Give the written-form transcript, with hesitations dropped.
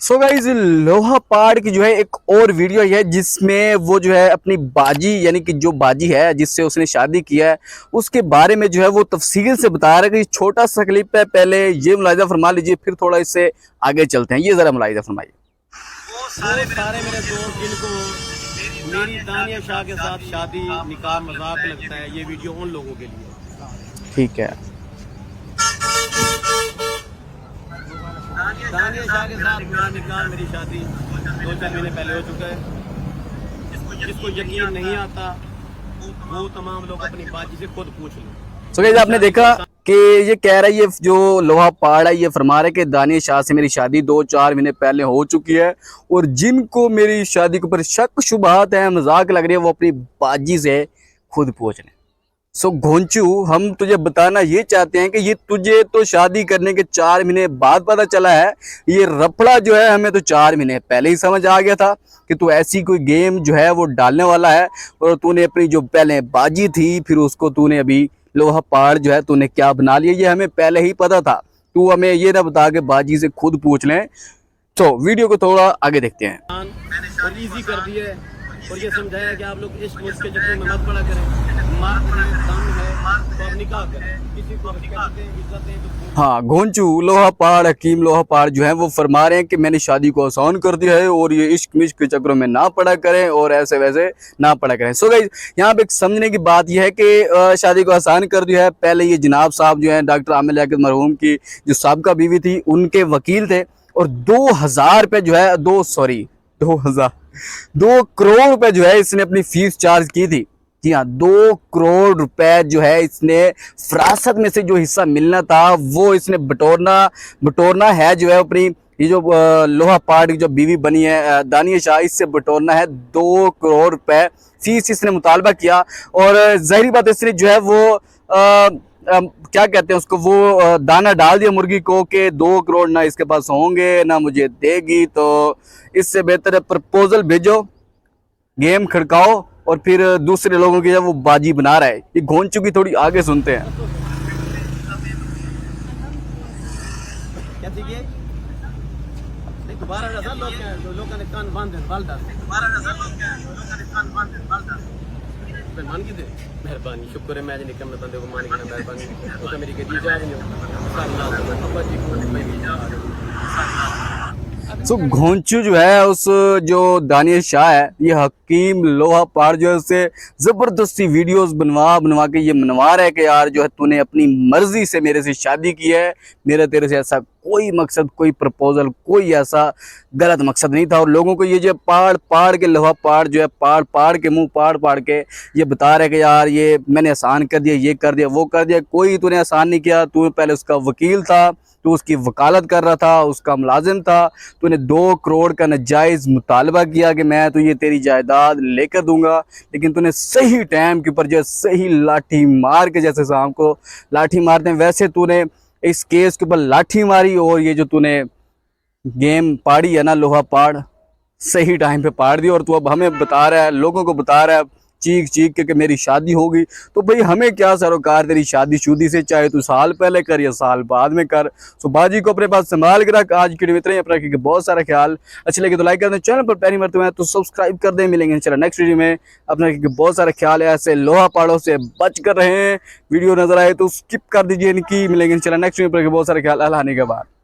So guys लोहा पहाड़ की जो है एक और वीडियो है जिसमें वो जो है अपनी बाजी यानी कि जो बाजी है जिससे उसने शादी किया है उसके बारे में जो है वो तफसील से बता रहा है कि छोटा सा क्लिप है। पहले ये मुलाहिजा फरमा लीजिए, फिर थोड़ा इससे आगे चलते हैं। ये जरा मुलाहिजा फरमाइए। वो सारे मेरे दोस्त जिनको मेरी दानिया शाह के साथ शादी निकाह मजाक लगता है, ये वीडियो उन लोगों के लिए। ठीक है। दानिया शाह के साथ मेरा निकाह, मेरी शादी 2-4 महीने पहले हो चुका है। जिसको यकीन नहीं आता वो तमाम लोग अपनी बाजी से खुद पूछ लो। सो गाइज आपने देखा कि ये कह रहा है, ये जो लोहा पहाड़ है ये फरमा रहा है कि दानिया शाह से मेरी शादी 2-4 महीने पहले हो चुकी है और जिनको मेरी शादी के ऊपर शक शुबहात है, मजाक लग रही है, वो अपनी बाजी से खुद पूछ लें। सो घोंचू, हम तुझे बताना ये चाहते हैं कि ये तुझे तो शादी करने के 4 महीने बाद पता चला है। ये रफड़ा जो है हमें तो 4 महीने पहले ही समझ आ गया था कि तू ऐसी कोई गेम जो है वो डालने वाला है। और तूने अपनी जो पहले बाजी थी फिर उसको तूने अभी लोहा पहाड़ जो है तूने क्या बना लिया, ये हमें पहले ही पता था। तू हमें ये ना बता के बाजी से खुद पूछ लें। तो वीडियो को थोड़ा आगे देखते हैं। और इजी कर दिया है और ये समझाया कि आप लोग इश्क मुश्क के चक्कर में मत पड़ा करें। मार्क है, दम है तो आप निकाह करें। किसी को इज्जत है तो हाँ, घोंचू लोहा पहाड़ हकीम लोहा पहाड़ जो है वो फरमा रहे हैं कि मैंने शादी को आसान कर दिया है और ये इश्क मिश्क के चक्करों में ना पड़ा करें और ऐसे वैसे ना पड़ा करें। सो गाइस, यहाँ पे एक समझने की बात यह है कि शादी को आसान कर दिया है। पहले ये जनाब साहब जो है डॉक्टर आमिर लियाकत मरहूम की जो साबका बीवी थी उनके वकील थे और 2000 रुपये जो है 2 करोड़ रुपए जो है इसने अपनी फीस चार्ज की थी। जी हाँ, 2 करोड़ रुपए जो है इसने फरासत में से जो हिस्सा मिलना था वो इसने बटोरना है जो है अपनी ये जो लोहा पहाड़ की जो बीवी बनी है दानिया शाह, इससे बटोरना है 2 करोड़ रुपए फीस इसने मुतालबा किया। और जाहिर बात इसने जो है वो क्या कहते हैं उसको, वो दाना डाल दिया मुर्गी को कि 2 करोड़ ना इसके पास होंगे ना मुझे देगी, तो इससे बेहतर है प्रपोजल भेजो, गेम खड़काओ और फिर दूसरे लोगों की जब वो बाजी बना रहा है। ये घोंचू की थोड़ी आगे सुनते हैं। क्या थी ये? नहीं, दोबारा ना लोगों ने कान बांध दे बाल डाल। दोबारा ना लोगों ने कान बांध दे बाल डाल। मान की दे मेहरबानी, शुक्र है मैं निकम में बंदे को मान के मेहरबानी तो मेरी के दी जा रही हो अब्बा जी को मेरी जा सो घोंचू जो है उस जो दानिया शाह है ये हकीम लोहा पहाड़ जो है उससे जबरदस्ती वीडियोस बनवा के ये मनवा रहा है कि यार जो है तूने अपनी मर्जी से मेरे से शादी की है, मेरा तेरे से ऐसा कोई मकसद, कोई प्रपोजल, कोई ऐसा गलत मकसद नहीं था। और लोगों को ये जो पाड़ के लोहा पहाड़ जो है पाड़ के मुंह पाड़ के ये बता रहे कि यार ये मैंने आसान कर दिया, ये कर दिया, वो कर दिया। कोई तूने आसान नहीं किया, तू पहले उसका वकील था, तू उसकी वकालत कर रहा था, उसका मुलाजिम था। तूने 2 करोड़ का नाजायज़ मुतालबा किया कि मैं तो ये तेरी जायदाद लेकर दूंगा, लेकिन तूने सही टाइम के ऊपर जो सही लाठी मार के, जैसे शाम को लाठी मारते हैं वैसे तूने इस केस के ऊपर लाठी मारी और ये जो तूने गेम पाड़ी है ना लोहा पहाड़, सही टाइम पे पाड़ दी। और तू अब हमें बता रहा है, लोगों को बता रहा है चीख के कि मेरी शादी होगी। तो भाई हमें क्या सरोकार तेरी शादी शुदी से, चाहे तू साल पहले कर या साल बाद में कर। सो बाजी को अपने पास संभाल के रख। आज की वीडियो में इतना ही। अपना रखिए बहुत सारा ख्याल। अच्छे लगे तो लाइक कर दें, चैनल पर पहली मरतबा है तो सब्सक्राइब कर दें। मिलेंगे चलो नेक्स्ट वीडियो में। अपना रखिए बहुत सारा ख्याल है, ऐसे लोहा पहाड़ों से बच कर रहे हैं। वीडियो नजर आए तो स्किप कर दीजिए इनकी। मिलेंगे चलो नेक्स्ट वीडियो पर बहुत सारा ख्याल। अल्लाह के बाद।